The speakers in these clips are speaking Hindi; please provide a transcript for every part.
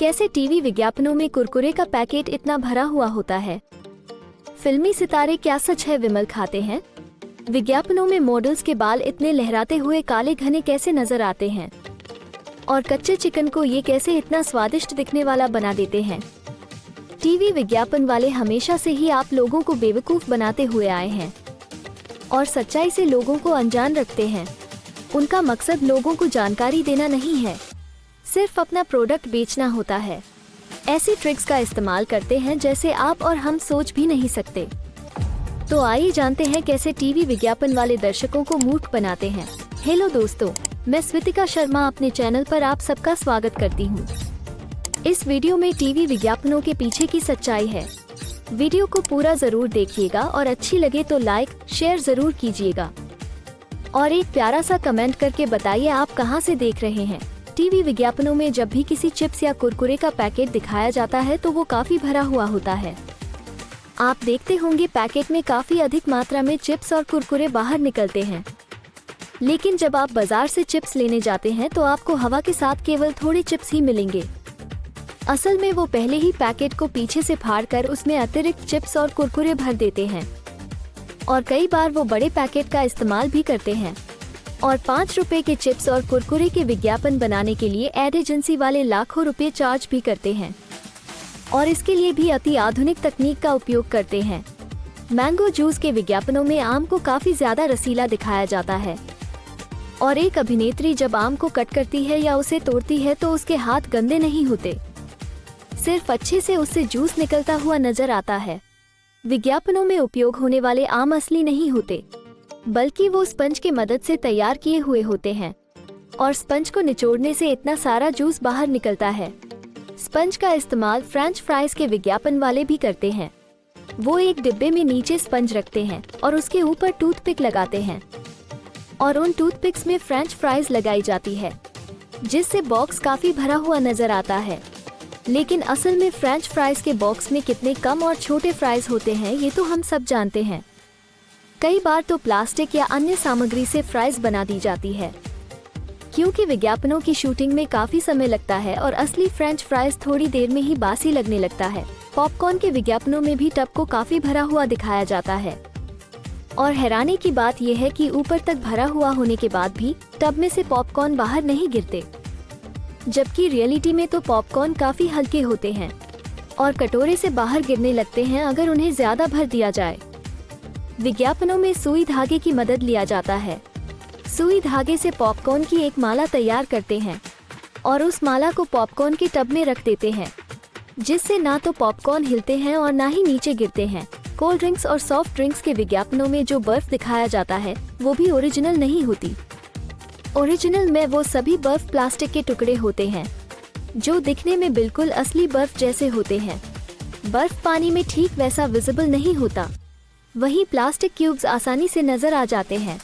कैसे टीवी विज्ञापनों में कुरकुरे का पैकेट इतना भरा हुआ होता है? फिल्मी सितारे क्या सच है विमल खाते हैं? विज्ञापनों में मॉडल्स के बाल इतने लहराते हुए काले घने कैसे नजर आते हैं? और कच्चे चिकन को ये कैसे इतना स्वादिष्ट दिखने वाला बना देते हैं? टीवी विज्ञापन वाले हमेशा से ही आप लोगों को बेवकूफ बनाते हुए आए हैं और सच्चाई से लोगों को अनजान रखते हैं। उनका मकसद लोगों को जानकारी देना नहीं है, सिर्फ अपना प्रोडक्ट बेचना होता है। ऐसी ट्रिक्स का इस्तेमाल करते हैं जैसे आप और हम सोच भी नहीं सकते। तो आइए जानते हैं कैसे टीवी विज्ञापन वाले दर्शकों को मूर्ख बनाते हैं। हेलो दोस्तों, मैं स्वितिका शर्मा अपने चैनल पर आप सबका स्वागत करती हूँ। इस वीडियो में टीवी विज्ञापनों के पीछे की सच्चाई है। वीडियो को पूरा जरूर देखिएगा और अच्छी लगे तो लाइक शेयर जरूर कीजिएगा और एक प्यारा सा कमेंट करके बताइए आप कहां से देख रहे हैं। टीवी विज्ञापनों में जब भी किसी चिप्स या कुरकुरे का पैकेट दिखाया जाता है तो वो काफी भरा हुआ होता है। आप देखते होंगे पैकेट में काफी अधिक मात्रा में चिप्स और कुरकुरे बाहर निकलते हैं, लेकिन जब आप बाजार से चिप्स लेने जाते हैं तो आपको हवा के साथ केवल थोड़े चिप्स ही मिलेंगे। असल में वो पहले ही पैकेट को पीछे से फाड़कर उसमें अतिरिक्त चिप्स और कुरकुरे भर देते हैं और कई बार वो बड़े पैकेट का इस्तेमाल भी करते हैं और 5 रुपए के चिप्स और कुरकुरे के विज्ञापन बनाने के लिए एड एजेंसी वाले लाखों रुपए चार्ज भी करते हैं और इसके लिए भी अति आधुनिक तकनीक का उपयोग करते हैं। मैंगो जूस के विज्ञापनों में आम को काफी ज्यादा रसीला दिखाया जाता है और एक अभिनेत्री जब आम को कट करती है या उसे तोड़ती है तो उसके हाथ गंदे नहीं होते, सिर्फ अच्छे से उससे जूस निकलता हुआ नजर आता है। विज्ञापनों में उपयोग होने वाले आम असली नहीं होते, बल्कि वो स्पंज के मदद से तैयार किए हुए होते हैं और स्पंज को निचोड़ने से इतना सारा जूस बाहर निकलता है। स्पंज का इस्तेमाल फ्रेंच फ्राइज के विज्ञापन वाले भी करते हैं। वो एक डिब्बे में नीचे स्पंज रखते हैं और उसके ऊपर टूथपिक लगाते हैं और उन टूथपिक्स में फ्रेंच फ्राइज लगाई जाती है, जिससे बॉक्स काफी भरा हुआ नजर आता है। लेकिन असल में फ्रेंच फ्राइज के बॉक्स में कितने कम और छोटे फ्राइज होते हैं ये तो हम सब जानते हैं। कई बार तो प्लास्टिक या अन्य सामग्री से फ्राइज बना दी जाती है, क्योंकि विज्ञापनों की शूटिंग में काफी समय लगता है और असली फ्रेंच फ्राइज थोड़ी देर में ही बासी लगने लगता है। पॉपकॉर्न के विज्ञापनों में भी टब को काफी भरा हुआ दिखाया जाता है और हैरानी की बात यह है कि ऊपर तक भरा हुआ होने के बाद भी टब में से पॉपकॉर्न बाहर नहीं गिरते, जबकि रियलिटी में तो पॉपकॉर्न काफी हल्के होते हैं और कटोरे से बाहर गिरने लगते हैं अगर उन्हें ज्यादा भर दिया जाए। विज्ञापनों में सुई धागे की मदद लिया जाता है। सुई धागे से पॉपकॉर्न की एक माला तैयार करते हैं और उस माला को पॉपकॉर्न के टब में रख देते हैं, जिससे ना तो पॉपकॉर्न हिलते हैं और ना ही नीचे गिरते हैं। कोल्ड ड्रिंक्स और सॉफ्ट ड्रिंक्स के विज्ञापनों में जो बर्फ दिखाया जाता है वो भी ओरिजिनल नहीं होती। ओरिजिनल में वो सभी बर्फ प्लास्टिक के टुकड़े होते हैं जो दिखने में बिल्कुल असली बर्फ जैसे होते हैं। बर्फ पानी में ठीक वैसा विजिबल नहीं होता, वहीं प्लास्टिक क्यूब्स आसानी से नजर आ जाते हैं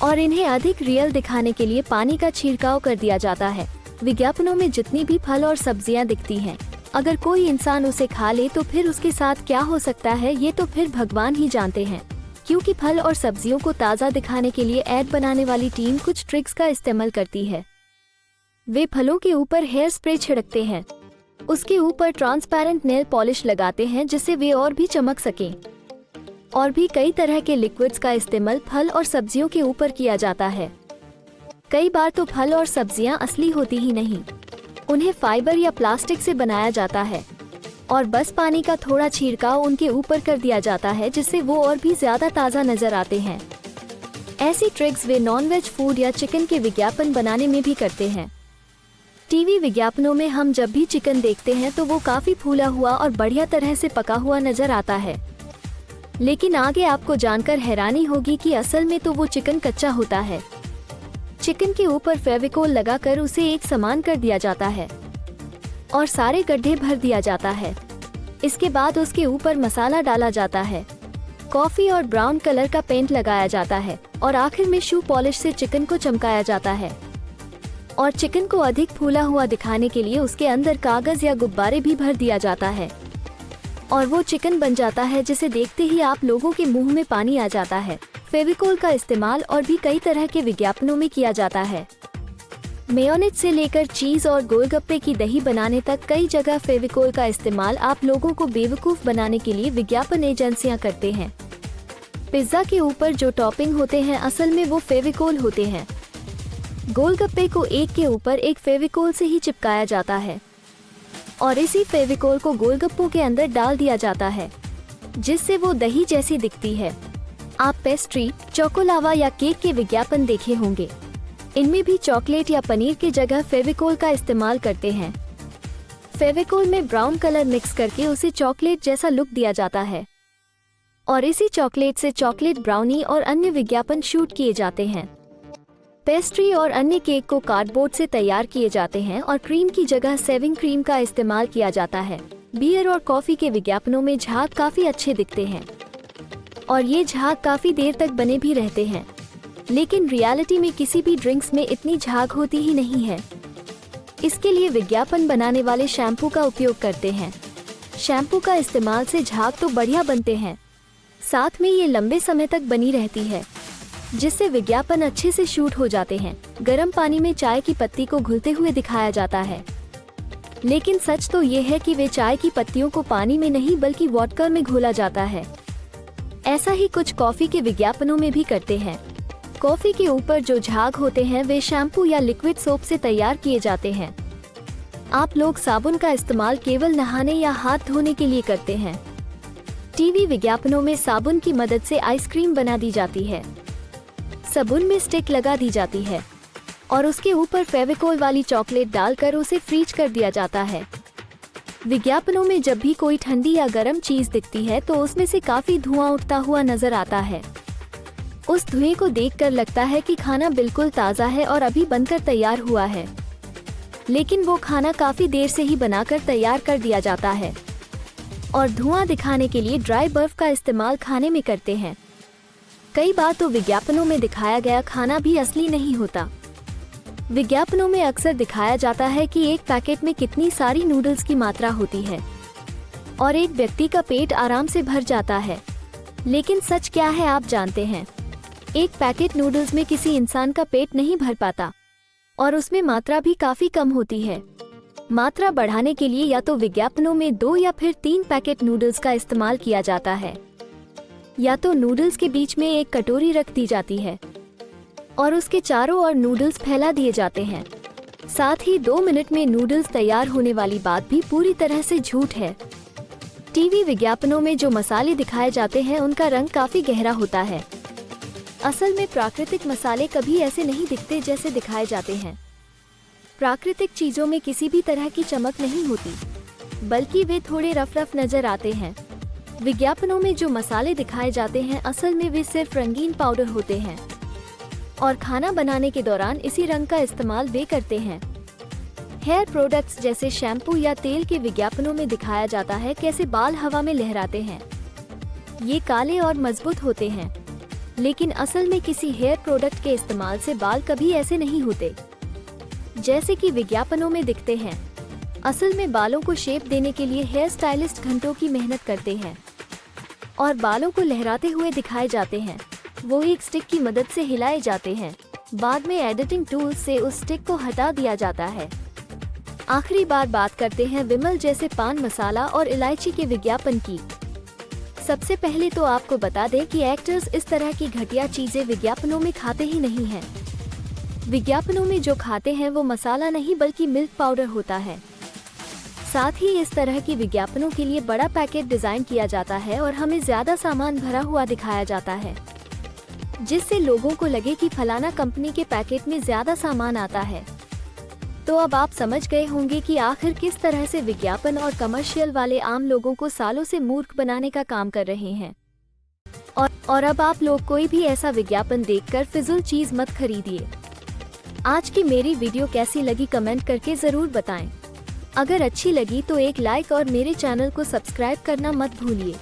और इन्हें अधिक रियल दिखाने के लिए पानी का छिड़काव कर दिया जाता है। विज्ञापनों में जितनी भी फल और सब्जियां दिखती हैं, अगर कोई इंसान उसे खा ले तो फिर उसके साथ क्या हो सकता है ये तो फिर भगवान ही जानते हैं, क्योंकि फल और सब्जियों को ताज़ा दिखाने के लिए ऐड बनाने वाली टीम कुछ ट्रिक्स का इस्तेमाल करती है। वे फलों के ऊपर हेयर स्प्रे छिड़कते हैं, उसके ऊपर ट्रांसपेरेंट नेल पॉलिश लगाते हैं जिससे वे और भी चमक सकें, और भी कई तरह के लिक्विड्स का इस्तेमाल फल और सब्जियों के ऊपर किया जाता है। कई बार तो फल और सब्जियां असली होती ही नहीं, उन्हें फाइबर या प्लास्टिक से बनाया जाता है और बस पानी का थोड़ा छिड़काव उनके ऊपर कर दिया जाता है जिससे वो और भी ज्यादा ताज़ा नजर आते हैं। ऐसी ट्रिक्स वे नॉनवेज फूड या चिकन के विज्ञापन बनाने में भी करते हैं। टीवी विज्ञापनों में हम जब भी चिकन देखते हैं तो वो काफी फूला हुआ और बढ़िया तरह से पका हुआ नजर आता है, लेकिन आगे आपको जानकर हैरानी होगी कि असल में तो वो चिकन कच्चा होता है। चिकन के ऊपर फेविकोल लगाकर उसे एक समान कर दिया जाता है और सारे गड्ढे भर दिया जाता है। इसके बाद उसके ऊपर मसाला डाला जाता है, कॉफी और ब्राउन कलर का पेंट लगाया जाता है और आखिर में शू पॉलिश से चिकन को चमकाया जाता है और चिकन को अधिक फूला हुआ दिखाने के लिए उसके अंदर कागज या गुब्बारे भी भर दिया जाता है और वो चिकन बन जाता है जिसे देखते ही आप लोगों के मुंह में पानी आ जाता है। फेविकोल का इस्तेमाल और भी कई तरह के विज्ञापनों में किया जाता है। मेयोनेज से लेकर चीज और गोलगप्पे की दही बनाने तक कई जगह फेविकोल का इस्तेमाल आप लोगों को बेवकूफ बनाने के लिए विज्ञापन एजेंसियां करते हैं। पिज्जा के ऊपर जो टॉपिंग होते हैं असल में वो फेविकोल होते हैं। गोलगप्पे को एक के ऊपर एक फेविकोल से ही चिपकाया जाता है और इसी फेविकोल को गोलगप्पों के अंदर डाल दिया जाता है, जिससे वो दही जैसी दिखती है। आप पेस्ट्री, चोकोलावा या केक के विज्ञापन देखे होंगे। इनमें भी चॉकलेट या पनीर की जगह फेविकोल का इस्तेमाल करते हैं। फेविकोल में ब्राउन कलर मिक्स करके उसे चॉकलेट जैसा लुक दिया जाता है और इसी चॉकलेट से चॉकलेट ब्राउनी और अन्य विज्ञापन शूट किए जाते हैं। पेस्ट्री और अन्य केक को कार्डबोर्ड से तैयार किए जाते हैं और क्रीम की जगह शेविंग क्रीम का इस्तेमाल किया जाता है। बियर और कॉफी के विज्ञापनों में झाग काफी अच्छे दिखते हैं और ये झाग काफी देर तक बने भी रहते हैं, लेकिन रियलिटी में किसी भी ड्रिंक्स में इतनी झाग होती ही नहीं है। इसके लिए विज्ञापन बनाने वाले शैम्पू का उपयोग करते हैं। शैम्पू का इस्तेमाल से झाग तो बढ़िया बनते हैं, साथ में ये लंबे समय तक बनी रहती है, जिससे विज्ञापन अच्छे से शूट हो जाते हैं। गर्म पानी में चाय की पत्ती को घुलते हुए दिखाया जाता है, लेकिन सच तो ये है कि वे चाय की पत्तियों को पानी में नहीं बल्कि वॉडका में घोला जाता है। ऐसा ही कुछ कॉफी के विज्ञापनों में भी करते हैं। कॉफी के ऊपर जो झाग होते हैं वे शैम्पू या लिक्विड सोप से तैयार किए जाते हैं। आप लोग साबुन का इस्तेमाल केवल नहाने या हाथ धोने के लिए करते हैं। टीवी विज्ञापनों में साबुन की मदद से आइसक्रीम बना दी जाती है। साबुन में स्टिक लगा दी जाती है और उसके ऊपर फेविकोल वाली चॉकलेट डालकर उसे फ्रीज कर दिया जाता है। विज्ञापनों में जब भी कोई ठंडी या गर्म चीज दिखती है तो उसमें से काफी धुआं उठता हुआ नजर आता है। उस धुएं को देखकर लगता है कि खाना बिल्कुल ताज़ा है और अभी बनकर तैयार हुआ है, लेकिन वो खाना काफी देर से ही बनाकर तैयार कर दिया जाता है और धुआं दिखाने के लिए ड्राई बर्फ का इस्तेमाल खाने में करते हैं। कई बार तो विज्ञापनों में दिखाया गया खाना भी असली नहीं होता। विज्ञापनों में अक्सर दिखाया जाता है कि एक पैकेट में कितनी सारी नूडल्स की मात्रा होती है और एक व्यक्ति का पेट आराम से भर जाता है, लेकिन सच क्या है आप जानते हैं? एक पैकेट नूडल्स में किसी इंसान का पेट नहीं भर पाता और उसमें मात्रा भी काफी कम होती है। मात्रा बढ़ाने के लिए या तो विज्ञापनों में 2 या फिर 3 पैकेट नूडल्स का इस्तेमाल किया जाता है, या तो नूडल्स के बीच में एक कटोरी रख दी जाती है और उसके चारों ओर नूडल्स फैला दिए जाते हैं। साथ ही 2 मिनट में नूडल्स तैयार होने वाली बात भी पूरी तरह से झूठ है। टीवी विज्ञापनों में जो मसाले दिखाए जाते हैं उनका रंग काफी गहरा होता है। असल में प्राकृतिक मसाले कभी ऐसे नहीं दिखते जैसे दिखाए जाते हैं। प्राकृतिक चीजों में किसी भी तरह की चमक नहीं होती, बल्कि वे थोड़े रफ नजर आते हैं। विज्ञापनों में जो मसाले दिखाए जाते हैं असल में वे सिर्फ रंगीन पाउडर होते हैं और खाना बनाने के दौरान इसी रंग का इस्तेमाल वे करते हैं। हेयर प्रोडक्ट्स जैसे शैम्पू या तेल के विज्ञापनों में दिखाया जाता है कैसे बाल हवा में लहराते हैं। ये काले और मजबूत होते हैं, लेकिन असल में किसी हेयर प्रोडक्ट के इस्तेमाल से बाल कभी ऐसे नहीं होते जैसे कि विज्ञापनों में दिखते हैं। असल में बालों को शेप देने के लिए हेयर स्टाइलिस्ट घंटों की मेहनत करते हैं और बालों को लहराते हुए दिखाए जाते हैं। वो एक स्टिक की मदद से हिलाए जाते हैं। बाद में एडिटिंग टूल से उस स्टिक को हटा दिया जाता है। आखिरी बार बात करते हैं विमल जैसे पान मसाला और इलायची के विज्ञापन की। सबसे पहले तो आपको बता दें कि एक्टर्स इस तरह की घटिया चीजें विज्ञापनों में खाते ही नहीं हैं। विज्ञापनों में जो खाते हैं वो मसाला नहीं बल्कि मिल्क पाउडर होता है। साथ ही इस तरह की विज्ञापनों के लिए बड़ा पैकेट डिजाइन किया जाता है और हमें ज्यादा सामान भरा हुआ दिखाया जाता है, जिससे लोगों को लगे कि फलाना कंपनी के पैकेट में ज्यादा सामान आता है। तो अब आप समझ गए होंगे कि आखिर किस तरह से विज्ञापन और कमर्शियल वाले आम लोगों को सालों से मूर्ख बनाने का काम कर रहे हैं। और अब आप लोग कोई भी ऐसा विज्ञापन देखकर फिजूल चीज मत खरीदिए। आज की मेरी वीडियो कैसी लगी कमेंट करके जरूर बताएं। अगर अच्छी लगी तो एक लाइक और मेरे चैनल को सब्सक्राइब करना मत भूलिए।